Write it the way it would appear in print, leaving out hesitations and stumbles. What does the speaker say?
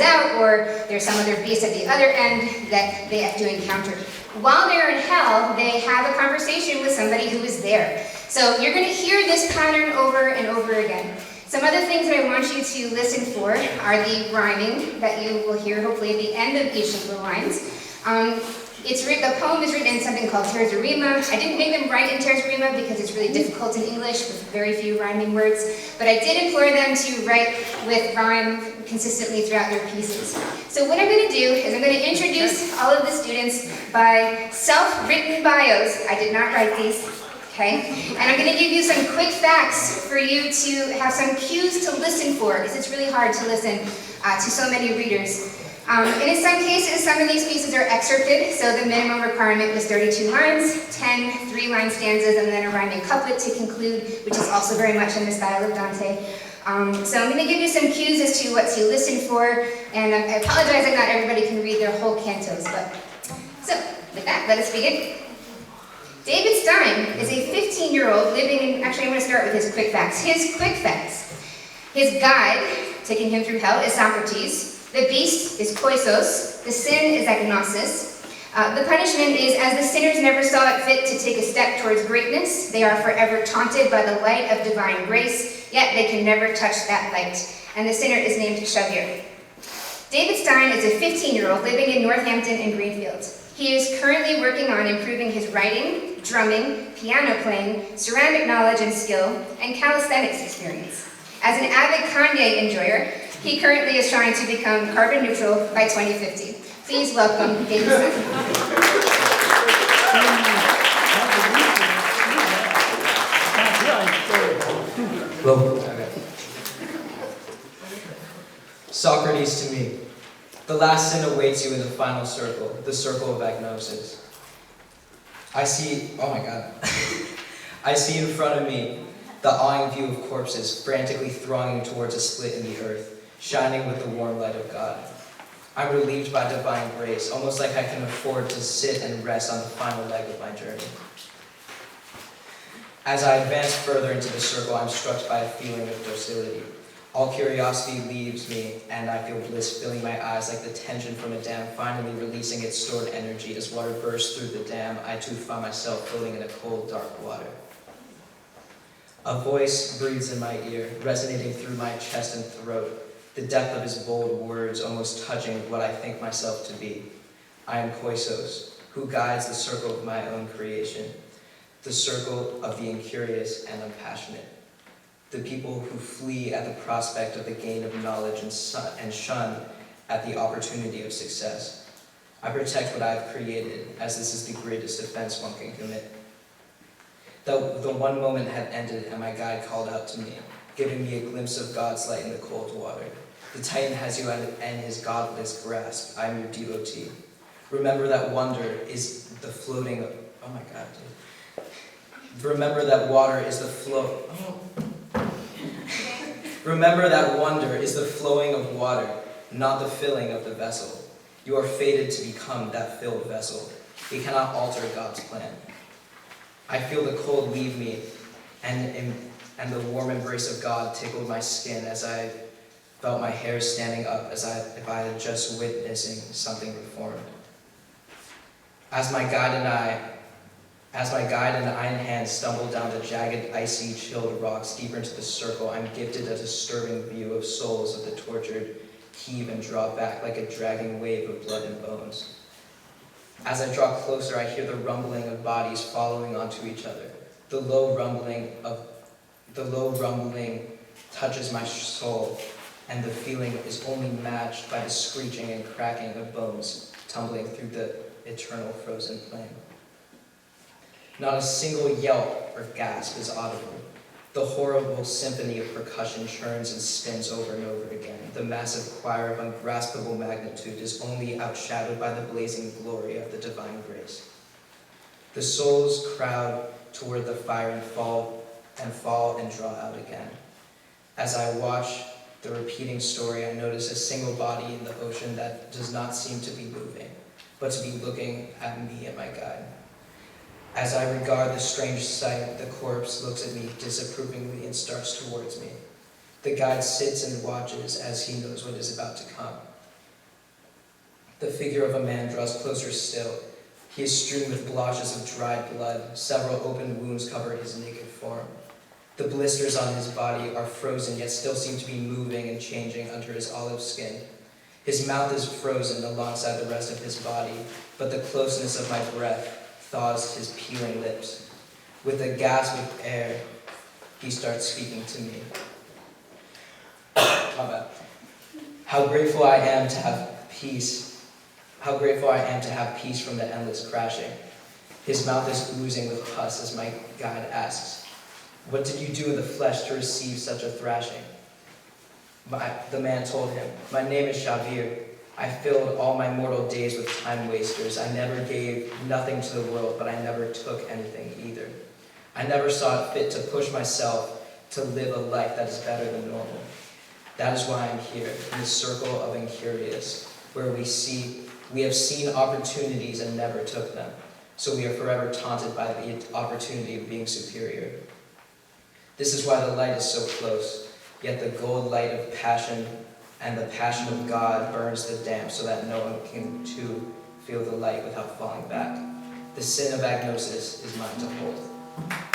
passes out, or there's some other beast at the other end that they have to encounter. While they're in hell, they have a conversation with somebody who is there. So you're going to hear this pattern over and over again. Some other things that I want you to listen for are the rhyming that you will hear hopefully at the end of each of the lines. The poem is written in something called terza rima. I didn't make them write in terza rima because it's really difficult in English with very few rhyming words, but I did implore them to write with rhyme consistently throughout their pieces. So what I'm going to do is I'm going to introduce all of the students by self-written bios. I did not write these, okay? And I'm going to give you some quick facts for you to have some cues to listen for, because it's really hard to listen to so many readers. And in some cases, some of these pieces are excerpted, so the minimum requirement was 32 lines, 10 3-line stanzas, and then a rhyming couplet to conclude, which is also very much in the style of Dante. So I'm going to give you some cues as to what to listen for, and I apologize that not everybody can read their whole cantos, but... So, with that, let us begin. David Stein is a 15-year-old living in... Actually, I'm going to start with his quick facts. His quick facts. His guide, taking him through hell, is Socrates. The beast is Koisos. The sin is agnosis. The punishment is, as the sinners never saw it fit to take a step towards greatness, they are forever taunted by the light of divine grace, yet they can never touch that light. And the sinner is named Xavier. David Stein is a 15-year-old living in Northampton and Greenfield. He is currently working on improving his writing, drumming, piano playing, ceramic knowledge and skill, and calisthenics experience. As an avid Kanye enjoyer, he currently is trying to become carbon neutral by 2050. Please welcome David Stein. Hello. Socrates to me. The last sin awaits you in the final circle, the circle of agnosis. I see in front of me the awing view of corpses frantically thronging towards a split in the earth, shining with the warm light of God. I'm relieved by divine grace, almost like I can afford to sit and rest on the final leg of my journey. As I advance further into the circle, I'm struck by a feeling of docility. All curiosity leaves me, and I feel bliss filling my eyes like the tension from a dam finally releasing its stored energy. As water bursts through the dam, I too find myself floating in a cold, dark water. A voice breathes in my ear, resonating through my chest and throat, the depth of his bold words almost touching what I think myself to be. I am Koisos, who guides the circle of my own creation, the circle of the incurious and unpassionate, the people who flee at the prospect of the gain of knowledge and shun at the opportunity of success. I protect what I have created, as this is the greatest offense one can commit. The one moment had ended, and my guide called out to me, giving me a glimpse of God's light in the cold water. The Titan has you in his godless grasp. I am your devotee. Remember that wonder is the floating of... Oh my God, dude. Remember that water is the flow... Oh. Remember that wonder is the flowing of water, not the filling of the vessel. You are fated to become that filled vessel. We cannot alter God's plan. I feel the cold leave me, and the warm embrace of God tickled my skin as I felt my hair standing up as if I had just witnessing something reformed. As my guide and I in hand stumbled down the jagged, icy, chilled rocks deeper into the circle, I'm gifted a disturbing view of souls of the tortured heave and draw back like a dragging wave of blood and bones. As I draw closer, I hear the rumbling of bodies following onto each other. The low rumbling touches my soul, and the feeling is only matched by the screeching and cracking of bones tumbling through the eternal frozen plain. Not a single yelp or gasp is audible. The horrible symphony of percussion churns and spins over and over again. The massive choir of ungraspable magnitude is only outshadowed by the blazing glory of the divine grace. The souls crowd toward the fire and fall and draw out again. As I watch the repeating story, I notice a single body in the ocean that does not seem to be moving, but to be looking at me and my guide. As I regard the strange sight, the corpse looks at me disapprovingly and starts towards me. The guide sits and watches as he knows what is about to come. The figure of a man draws closer still. He is strewn with blotches of dried blood. Several open wounds cover his naked form. The blisters on his body are frozen, yet still seem to be moving and changing under his olive skin. His mouth is frozen alongside the rest of his body, but the closeness of my breath thaws his peeling lips. With a gasp of air, he starts speaking to me. My bad. How grateful I am to have peace. How grateful I am to have peace from the endless crashing. His mouth is oozing with pus as my guide asks, "What did you do in the flesh to receive such a thrashing?" The man told him, "My name is Shavir. I filled all my mortal days with time wasters. I never gave nothing to the world, but I never took anything either. I never saw it fit to push myself to live a life that is better than normal. That is why I'm here, in the circle of incurious, where we have seen opportunities and never took them, so we are forever taunted by the opportunity of being superior. This is why the light is so close, yet the gold light of passion and the passion of God burns the damp so that no one can too feel the light without falling back. The sin of agnosis is mine to hold."